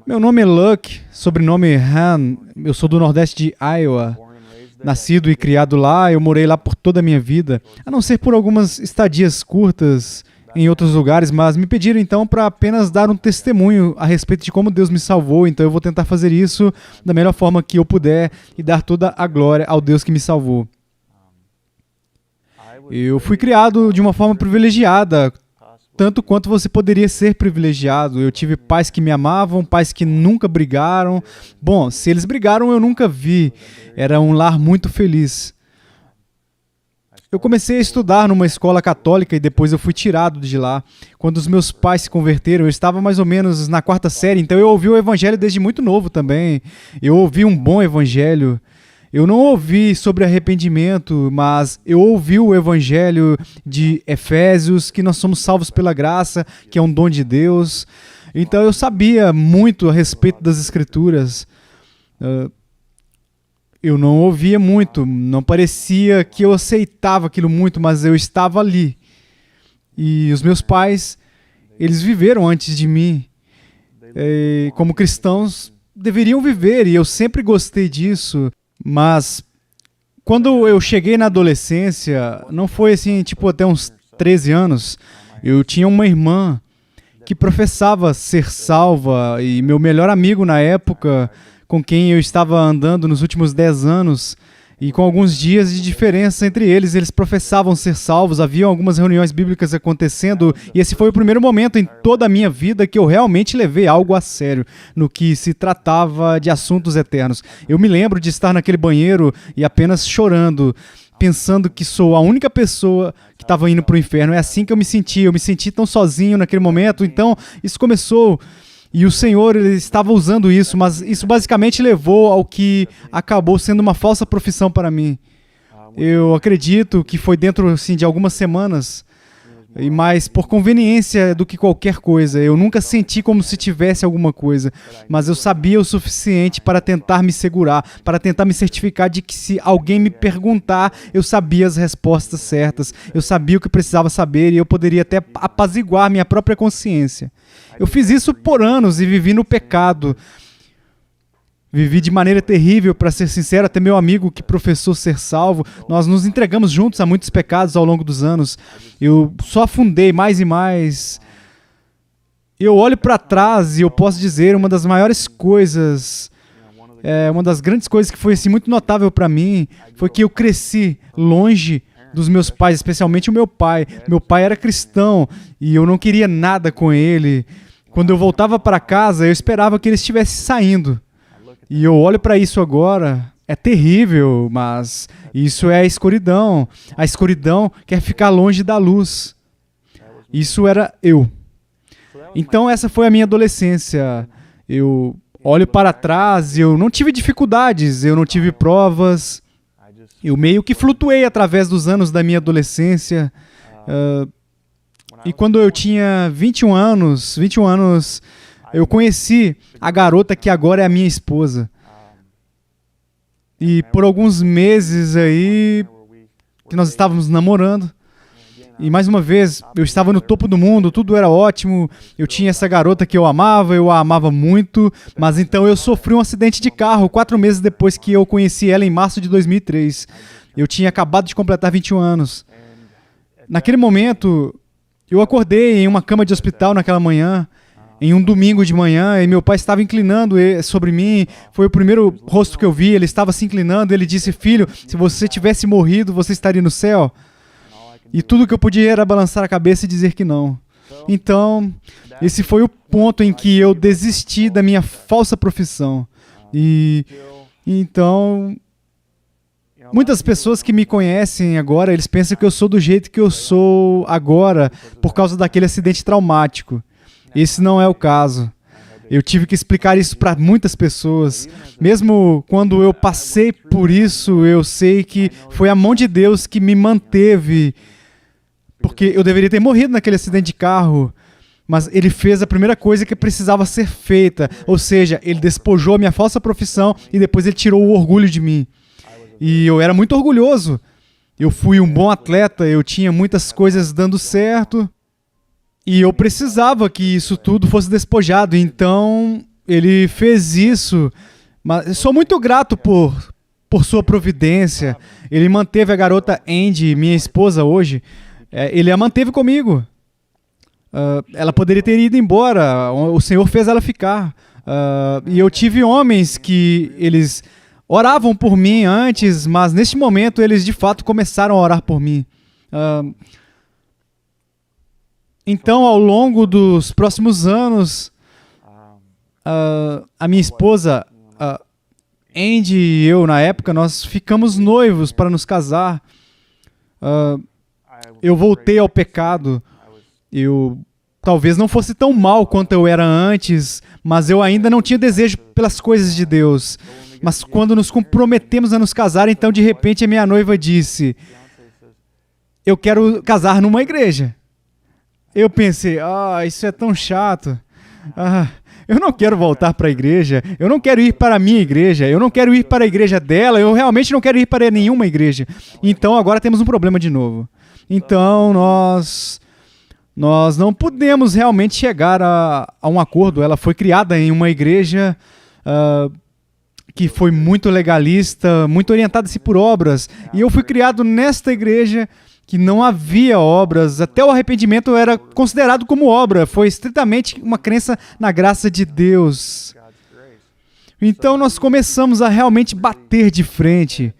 Meu nome é Luck, sobrenome Han. Eu sou do Nordeste de Iowa. Nascido e criado lá, eu morei lá por toda a minha vida, a não ser por algumas estadias curtas em outros lugares, mas me pediram então para apenas dar um testemunho a respeito de como Deus me salvou, então eu vou tentar fazer isso da melhor forma que eu puder e dar toda a glória ao Deus que me salvou. Eu fui criado de uma forma privilegiada, tanto quanto você poderia ser privilegiado. Eu tive pais que me amavam, pais que nunca brigaram. Bom, se eles brigaram, eu nunca vi. Era um lar muito feliz. Eu comecei a estudar numa escola católica e depois eu fui tirado de lá. Quando os meus pais se converteram, eu estava mais ou menos na 4ª série, então eu ouvi o evangelho desde muito novo também. Eu ouvi um bom evangelho. Eu não ouvi sobre arrependimento, mas eu ouvi o evangelho de Efésios, que nós somos salvos pela graça, que é um dom de Deus. Então eu sabia muito a respeito das Escrituras. Eu não ouvia muito, não parecia que eu aceitava aquilo muito, mas eu estava ali. E os meus pais, eles viveram antes de mim. Como cristãos, deveriam viver, e eu sempre gostei disso. Mas quando eu cheguei na adolescência, não foi assim, tipo até uns 13 anos, eu tinha uma irmã que professava ser salva e meu melhor amigo na época, com quem eu estava andando nos últimos 10 anos, e com alguns dias de diferença entre eles, eles professavam ser salvos, haviam algumas reuniões bíblicas acontecendo, e esse foi o primeiro momento em toda a minha vida que eu realmente levei algo a sério, no que se tratava de assuntos eternos. Eu me lembro de estar naquele banheiro e apenas chorando, pensando que sou a única pessoa que estava indo para o inferno. É assim que eu me senti tão sozinho naquele momento. Então, isso começou... E o Senhor, ele estava usando isso, mas isso basicamente levou ao que acabou sendo uma falsa profissão para mim. Eu acredito que foi dentro assim, de algumas semanas, e mais por conveniência do que qualquer coisa. Eu nunca senti como se tivesse alguma coisa, mas eu sabia o suficiente para tentar me segurar, para tentar me certificar de que se alguém me perguntar, eu sabia as respostas certas, eu sabia o que precisava saber e eu poderia até apaziguar minha própria consciência. Eu fiz isso por anos e vivi no pecado. Vivi de maneira terrível, para ser sincero, até meu amigo que professou ser salvo, nós nos entregamos juntos a muitos pecados ao longo dos anos. Eu só afundei mais e mais. Eu olho para trás e eu posso dizer uma das maiores coisas, uma das grandes coisas que foi assim, muito notável para mim, foi que eu cresci longe dos meus pais, especialmente o meu pai. Meu pai era cristão e eu não queria nada com ele. Quando eu voltava para casa, eu esperava que ele estivesse saindo. E eu olho para isso agora, é terrível, mas isso é a escuridão. A escuridão quer ficar longe da luz. Isso era eu. Então essa foi a minha adolescência. Eu olho para trás e eu não tive dificuldades, eu não tive provas. Eu meio que flutuei através dos anos da minha adolescência. E quando eu tinha 21 anos, eu conheci a garota que agora é a minha esposa. E por alguns meses aí, que nós estávamos namorando, e mais uma vez, eu estava no topo do mundo, tudo era ótimo, eu tinha essa garota que eu a amava muito, mas então eu sofri um acidente de carro 4 meses depois que eu conheci ela em março de 2003. Eu tinha acabado de completar 21 anos. Naquele momento, eu acordei em uma cama de hospital naquela manhã, em um domingo de manhã, e meu pai estava inclinando sobre mim. Foi o primeiro rosto que eu vi, ele estava se inclinando, ele disse: filho, se você tivesse morrido, você estaria no céu? E tudo que eu podia era balançar a cabeça e dizer que não. Então, esse foi o ponto em que eu desisti da minha falsa profissão. E então... Muitas pessoas que me conhecem agora, eles pensam que eu sou do jeito que eu sou agora por causa daquele acidente traumático. Esse não é o caso. Eu tive que explicar isso para muitas pessoas. Mesmo quando eu passei por isso, eu sei que foi a mão de Deus que me manteve. Porque eu deveria ter morrido naquele acidente de carro. Mas ele fez a primeira coisa que precisava ser feita. Ou seja, ele despojou a minha falsa profissão e depois ele tirou o orgulho de mim. E eu era muito orgulhoso. Eu fui um bom atleta, eu tinha muitas coisas dando certo. E eu precisava que isso tudo fosse despojado. Então, ele fez isso, mas sou muito grato por sua providência. Ele manteve a garota Andy, minha esposa hoje, ele a manteve comigo. Ela poderia ter ido embora, o Senhor fez ela ficar. E eu tive homens que eles oravam por mim antes, mas neste momento eles de fato começaram a orar por mim. Então, ao longo dos próximos anos, a minha esposa, Andy e eu, na época, nós ficamos noivos para nos casar. Eu voltei ao pecado. Eu talvez não fosse tão mal quanto eu era antes, mas eu ainda não tinha desejo pelas coisas de Deus. Mas quando nos comprometemos a nos casar, então de repente a minha noiva disse: eu quero casar numa igreja. Eu pensei: isso é tão chato. Eu não quero voltar para a igreja, eu não quero ir para a minha igreja, eu não quero ir para a igreja dela, eu realmente não quero ir para nenhuma igreja. Então agora temos um problema de novo. Então nós não podemos realmente chegar a um acordo. Ela foi criada em uma igreja que foi muito legalista, muito orientada-se por obras. E eu fui criado nesta igreja que não havia obras. Até o arrependimento era considerado como obra. Foi estritamente uma crença na graça de Deus. Então nós começamos a realmente bater de frente,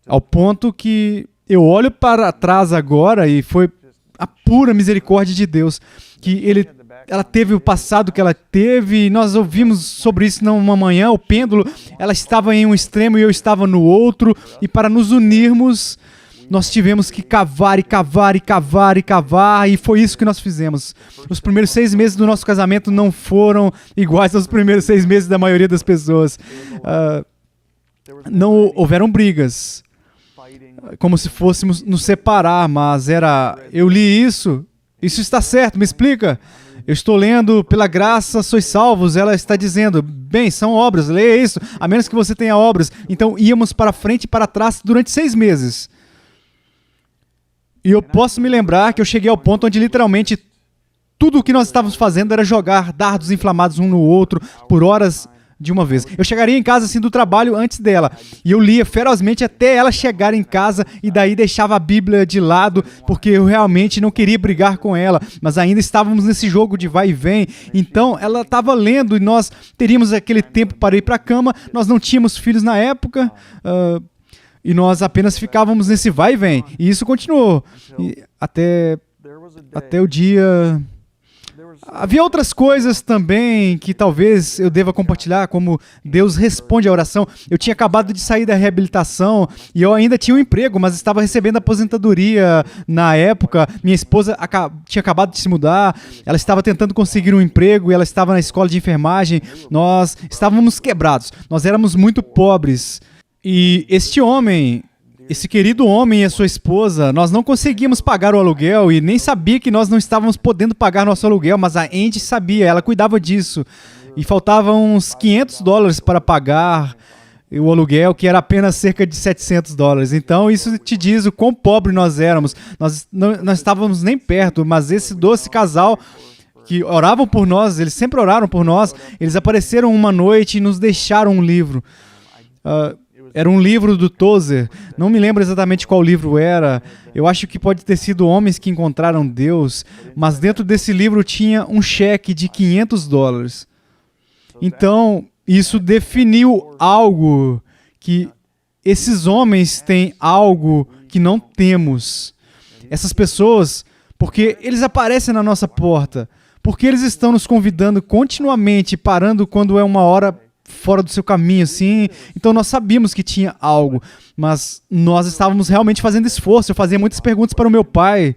ao ponto que eu olho para trás agora e foi a pura misericórdia de Deus, que ela teve o passado que ela teve, e nós ouvimos sobre isso numa manhã, o pêndulo, ela estava em um extremo e eu estava no outro, e para nos unirmos, nós tivemos que cavar e cavar e cavar e cavar, e foi isso que nós fizemos. Os primeiros 6 meses do nosso casamento não foram iguais aos primeiros 6 meses da maioria das pessoas. Não houveram brigas, como se fôssemos nos separar, mas eu li isso está certo, me explica. Eu estou lendo, pela graça sois salvos, ela está dizendo, bem, são obras, leia isso, a menos que você tenha obras. Então íamos para frente e para trás durante 6 meses. E eu posso me lembrar que eu cheguei ao ponto onde literalmente tudo o que nós estávamos fazendo era jogar dardos inflamados um no outro por horas de uma vez. Eu chegaria em casa assim do trabalho antes dela, e eu lia ferozmente até ela chegar em casa, e daí deixava a Bíblia de lado, porque eu realmente não queria brigar com ela, mas ainda estávamos nesse jogo de vai e vem. Então ela estava lendo e nós teríamos aquele tempo para ir para a cama. Nós não tínhamos filhos na época, e nós apenas ficávamos nesse vai e vem, e isso continuou até o dia... Havia outras coisas também que talvez eu deva compartilhar, como Deus responde à oração. Eu tinha acabado de sair da reabilitação e eu ainda tinha um emprego, mas estava recebendo aposentadoria na época. Minha esposa tinha acabado de se mudar, ela estava tentando conseguir um emprego e ela estava na escola de enfermagem. Nós estávamos quebrados, nós éramos muito pobres. E esse querido homem e a sua esposa, nós não conseguíamos pagar o aluguel e nem sabia que nós não estávamos podendo pagar nosso aluguel, mas a Andy sabia, ela cuidava disso. E faltavam uns $500 para pagar o aluguel, que era apenas cerca de $700. Então isso te diz o quão pobre nós éramos. Nós não estávamos nem perto, mas esse doce casal que oravam por nós, eles sempre oraram por nós, eles apareceram uma noite e nos deixaram um livro. Era um livro do Tozer, não me lembro exatamente qual livro era, eu acho que pode ter sido Homens que Encontraram Deus, mas dentro desse livro tinha um cheque de $500. Então, isso definiu algo, que esses homens têm algo que não temos. Essas pessoas, porque eles aparecem na nossa porta, porque eles estão nos convidando continuamente, parando quando é uma hora fora do seu caminho, assim. Então nós sabíamos que tinha algo, mas nós estávamos realmente fazendo esforço. Eu fazia muitas perguntas para o meu pai,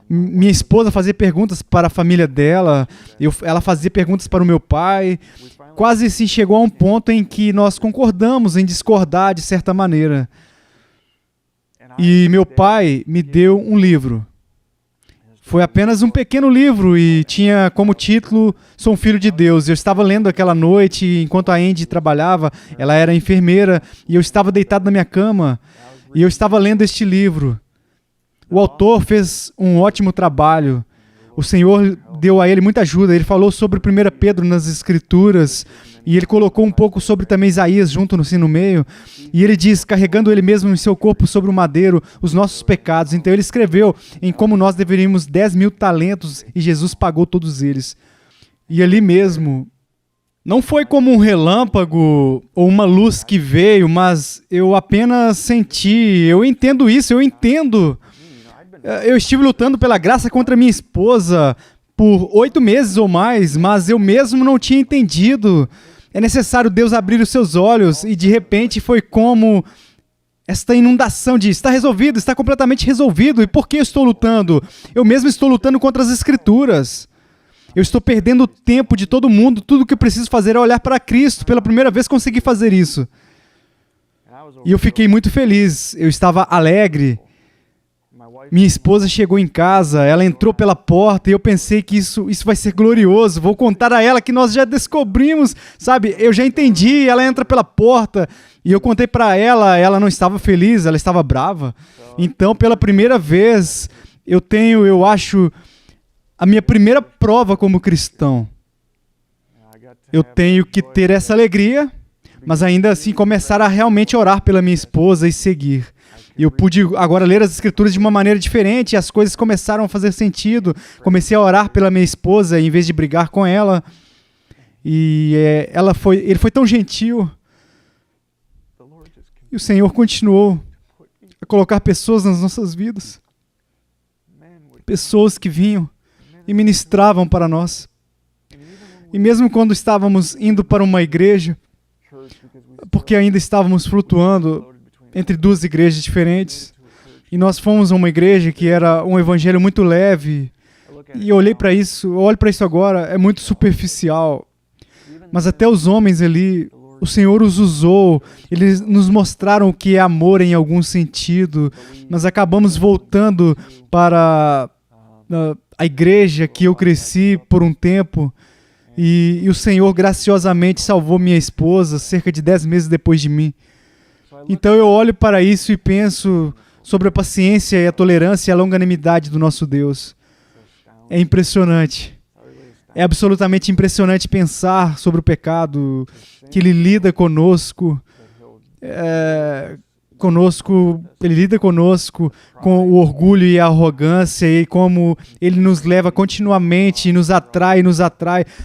minha esposa fazia perguntas para a família dela, ela fazia perguntas para o meu pai. Quase assim chegou a um ponto em que nós concordamos em discordar de certa maneira. E meu pai me deu um livro. Foi apenas um pequeno livro e tinha como título Sou um Filho de Deus. Eu estava lendo aquela noite enquanto a Andy trabalhava, ela era enfermeira, e eu estava deitado na minha cama e eu estava lendo este livro. O autor fez um ótimo trabalho. O Senhor deu a ele muita ajuda. Ele falou sobre 1 Pedro nas Escrituras, e ele colocou um pouco sobre também Isaías junto no meio. E ele diz, carregando ele mesmo em seu corpo sobre o madeiro, os nossos pecados. Então ele escreveu em como nós deveríamos 10.000 talentos, e Jesus pagou todos eles. E ali mesmo, não foi como um relâmpago ou uma luz que veio, mas eu apenas senti, eu entendo isso, eu entendo. Eu estive lutando pela graça contra minha esposa por 8 meses ou mais, mas eu mesmo não tinha entendido. É necessário Deus abrir os seus olhos, e de repente foi como esta inundação de está resolvido, está completamente resolvido. E por que eu estou lutando? Eu mesmo estou lutando contra as Escrituras. Eu estou perdendo o tempo de todo mundo. Tudo o que eu preciso fazer é olhar para Cristo. Pela primeira vez consegui fazer isso. E eu fiquei muito feliz. Eu estava alegre. Minha esposa chegou em casa, ela entrou pela porta e eu pensei que isso vai ser glorioso. Vou contar a ela que nós já descobrimos, sabe? Eu já entendi. Ela entra pela porta e eu contei para ela, ela não estava feliz, ela estava brava. Então, pela primeira vez, eu acho, a minha primeira prova como cristão. Eu tenho que ter essa alegria, mas ainda assim começar a realmente orar pela minha esposa e seguir. Eu pude agora ler as Escrituras de uma maneira diferente, e as coisas começaram a fazer sentido. Comecei a orar pela minha esposa em vez de brigar com ela. E ele foi tão gentil. E o Senhor continuou a colocar pessoas nas nossas vidas. Pessoas que vinham e ministravam para nós. E mesmo quando estávamos indo para uma igreja, porque ainda estávamos flutuando entre 2 igrejas diferentes, e nós fomos a uma igreja que era um evangelho muito leve, e eu olho para isso agora, é muito superficial, mas até os homens ali, o Senhor os usou, eles nos mostraram o que é amor em algum sentido. Nós acabamos voltando para a igreja que eu cresci por um tempo, e o Senhor graciosamente salvou minha esposa cerca de 10 meses depois de mim. Então eu olho para isso e penso sobre a paciência e a tolerância e a longanimidade do nosso Deus. É impressionante. É absolutamente impressionante pensar sobre o pecado, que Ele lida conosco, Ele lida conosco com o orgulho e a arrogância, e como Ele nos leva continuamente e nos atrai,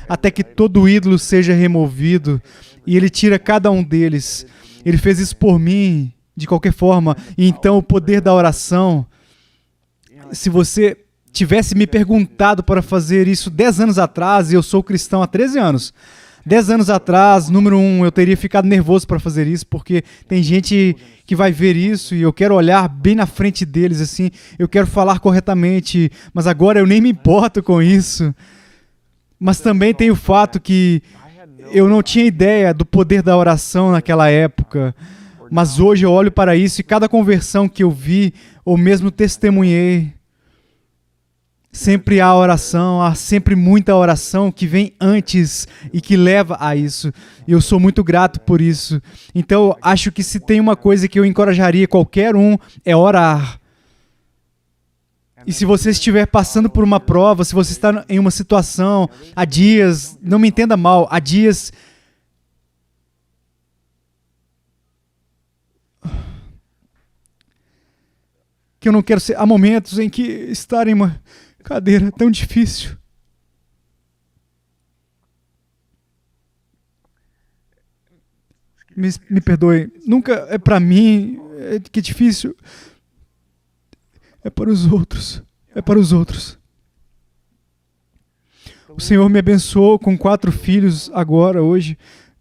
até que todo ídolo seja removido, e Ele tira cada um deles. Ele fez isso por mim, de qualquer forma. E então o poder da oração, se você tivesse me perguntado para fazer isso 10 anos atrás, e eu sou cristão há 13 anos, 10 anos atrás, número 1, eu teria ficado nervoso para fazer isso, porque tem gente que vai ver isso e eu quero olhar bem na frente deles, assim, eu quero falar corretamente, mas agora eu nem me importo com isso. Mas também tem o fato que eu não tinha ideia do poder da oração naquela época, mas hoje eu olho para isso e cada conversão que eu vi, ou mesmo testemunhei, sempre há oração, há sempre muita oração que vem antes e que leva a isso. E eu sou muito grato por isso. Então, acho que se tem uma coisa que eu encorajaria qualquer um, é orar. E se você estiver passando por uma prova, se você está em uma situação, há dias, não me entenda mal, há dias que eu não quero ser, há momentos em que estar em uma cadeira é tão difícil. Me perdoe, nunca é para mim, que é difícil. É para os outros. É para os outros. O Senhor me abençoou com 4 filhos agora, hoje,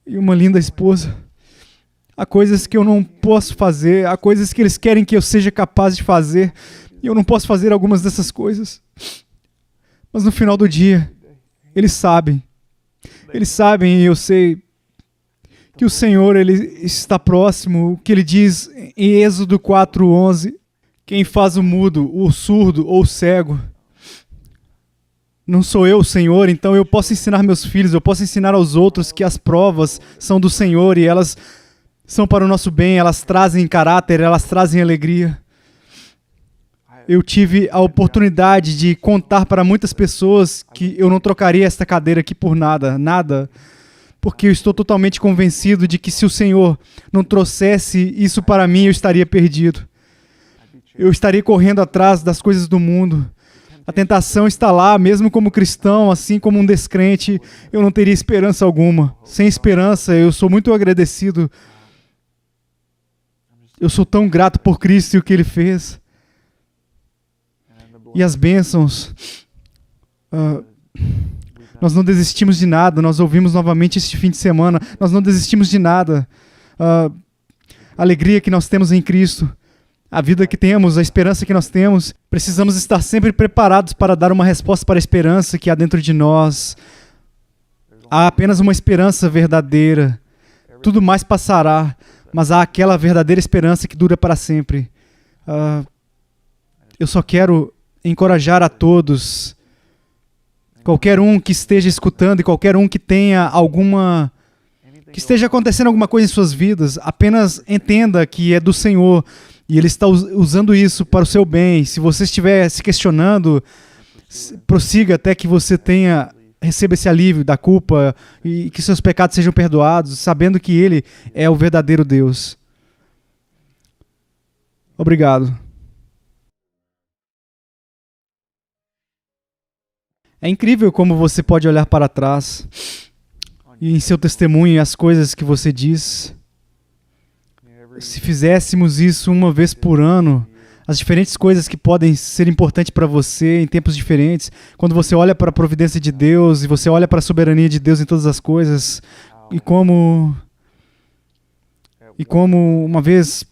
e uma linda esposa. Há coisas que eu não posso fazer, há coisas que eles querem que eu seja capaz de fazer, e eu não posso fazer algumas dessas coisas. Mas no final do dia, eles sabem. Eles sabem, e eu sei que o Senhor, Ele está próximo. O que Ele diz em Êxodo 4:11, quem faz o mudo, o surdo ou o cego, não sou eu, o Senhor, então eu posso ensinar meus filhos, eu posso ensinar aos outros que as provas são do Senhor e elas são para o nosso bem, elas trazem caráter, elas trazem alegria. eu tive a oportunidade de contar para muitas pessoas que eu não trocaria esta cadeira aqui por nada, nada, porque eu estou totalmente convencido de que se o Senhor não trouxesse isso para mim, eu estaria perdido. Eu estaria correndo atrás das coisas do mundo. A tentação está lá, mesmo como cristão, assim como um descrente, eu não teria esperança alguma. Sem esperança, eu sou muito agradecido. Eu sou tão grato por Cristo e o que Ele fez. E as bênçãos. Nós não desistimos de nada. Nós ouvimos novamente este fim de semana. Nós não desistimos de nada. A alegria que nós temos em Cristo. A vida que temos, a esperança que nós temos. Precisamos estar sempre preparados para dar uma resposta para a esperança que há dentro de nós. Há apenas uma esperança verdadeira. Tudo mais passará, mas há aquela verdadeira esperança que dura para sempre. Eu só quero encorajar a todos, qualquer um que esteja escutando e qualquer um que tenha que esteja acontecendo alguma coisa em suas vidas, apenas entenda que é do Senhor e Ele está usando isso para o seu bem. Se você estiver se questionando, prossiga até que você receba esse alívio da culpa e que seus pecados sejam perdoados, sabendo que Ele é o verdadeiro Deus. Obrigado. É incrível como você pode olhar para trás e em seu testemunho as coisas que você diz. Se fizéssemos isso uma vez por ano, as diferentes coisas que podem ser importantes para você em tempos diferentes, quando você olha para a providência de Deus e você olha para a soberania de Deus em todas as coisas, e como uma vez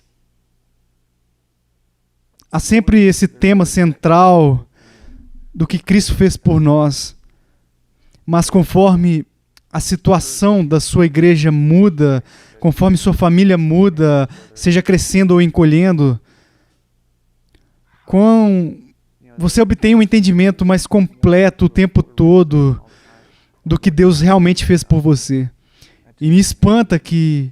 há sempre esse tema central do que Cristo fez por nós, mas conforme a situação da sua igreja muda, conforme sua família muda, seja crescendo ou encolhendo, você obtém um entendimento mais completo o tempo todo do que Deus realmente fez por você. E me espanta que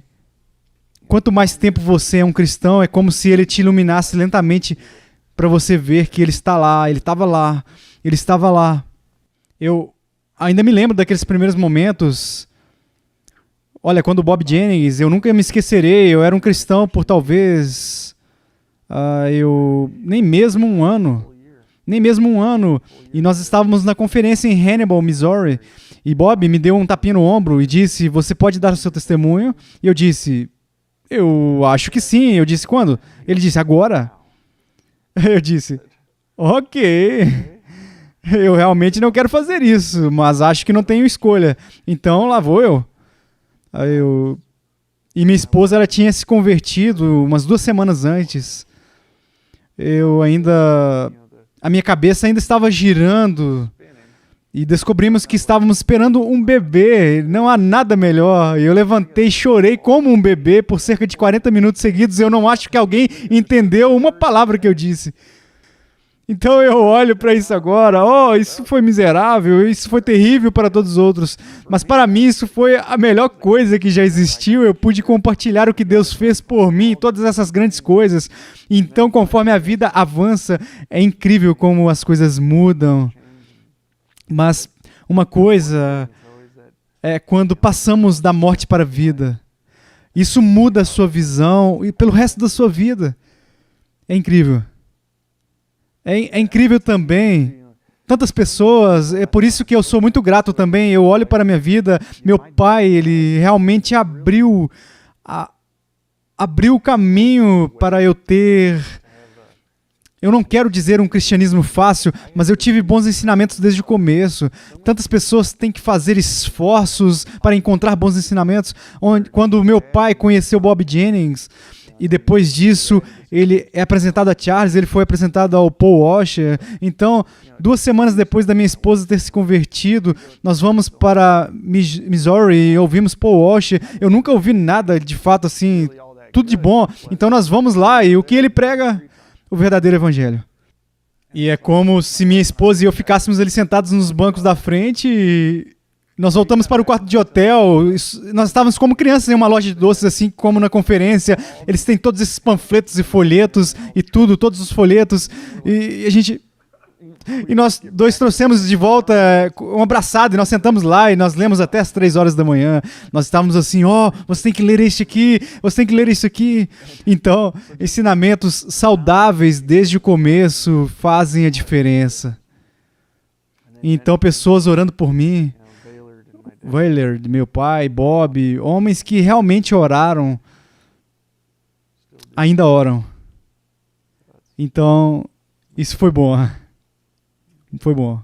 quanto mais tempo você é um cristão, é como se Ele te iluminasse lentamente para você ver que Ele está lá, Ele estava lá, Ele estava lá. Eu ainda me lembro daqueles primeiros momentos. Olha, quando o Bob Jennings, eu nunca me esquecerei, eu era um cristão por talvez nem mesmo um ano, e nós estávamos na conferência em Hannibal, Missouri, e Bob me deu um tapinha no ombro e disse, você pode dar o seu testemunho? E eu disse, eu acho que sim. Eu disse, quando? Ele disse, agora. Eu disse, ok, eu realmente não quero fazer isso, mas acho que não tenho escolha, então lá vou eu. E minha esposa, ela tinha se convertido umas 2 semanas antes. A minha cabeça ainda estava girando e descobrimos que estávamos esperando um bebê. Não há nada melhor. Eu levantei e chorei como um bebê por cerca de 40 minutos seguidos. Eu não acho que alguém entendeu uma palavra que eu disse. Então eu olho para isso agora, isso foi miserável, isso foi terrível para todos os outros, mas para mim isso foi a melhor coisa que já existiu. Eu pude compartilhar o que Deus fez por mim, todas essas grandes coisas. Então, conforme a vida avança, é incrível como as coisas mudam. Mas uma coisa é quando passamos da morte para a vida. Isso muda a sua visão e pelo resto da sua vida. É incrível. É incrível também, tantas pessoas, é por isso que eu sou muito grato também. Eu olho para a minha vida, meu pai, ele realmente abriu o caminho para eu ter, eu não quero dizer um cristianismo fácil, mas eu tive bons ensinamentos desde o começo. Tantas pessoas têm que fazer esforços para encontrar bons ensinamentos. Quando meu pai conheceu Bob Jennings, e depois disso, ele é apresentado a Charles, ele foi apresentado ao Paul Washer. Então, 2 semanas depois da minha esposa ter se convertido, nós vamos para Missouri e ouvimos Paul Washer. Eu nunca ouvi nada, de fato, assim, tudo de bom. Então, nós vamos lá e o que ele prega? O verdadeiro evangelho. E é como se minha esposa e eu ficássemos ali sentados nos bancos da frente Nós voltamos para o quarto de hotel. Nós estávamos como crianças em uma loja de doces, assim como na conferência. Eles têm todos esses panfletos e folhetos e tudo, todos os folhetos. E nós dois trouxemos de volta um abraçado e nós sentamos lá e nós lemos até as 3 horas da manhã. Nós estávamos assim, você tem que ler este aqui, você tem que ler isso aqui. Então, ensinamentos saudáveis desde o começo fazem a diferença. Então, pessoas orando por mim, Weiler, meu pai, Bob, homens que realmente oraram, ainda oram. Então, isso foi bom. Foi bom.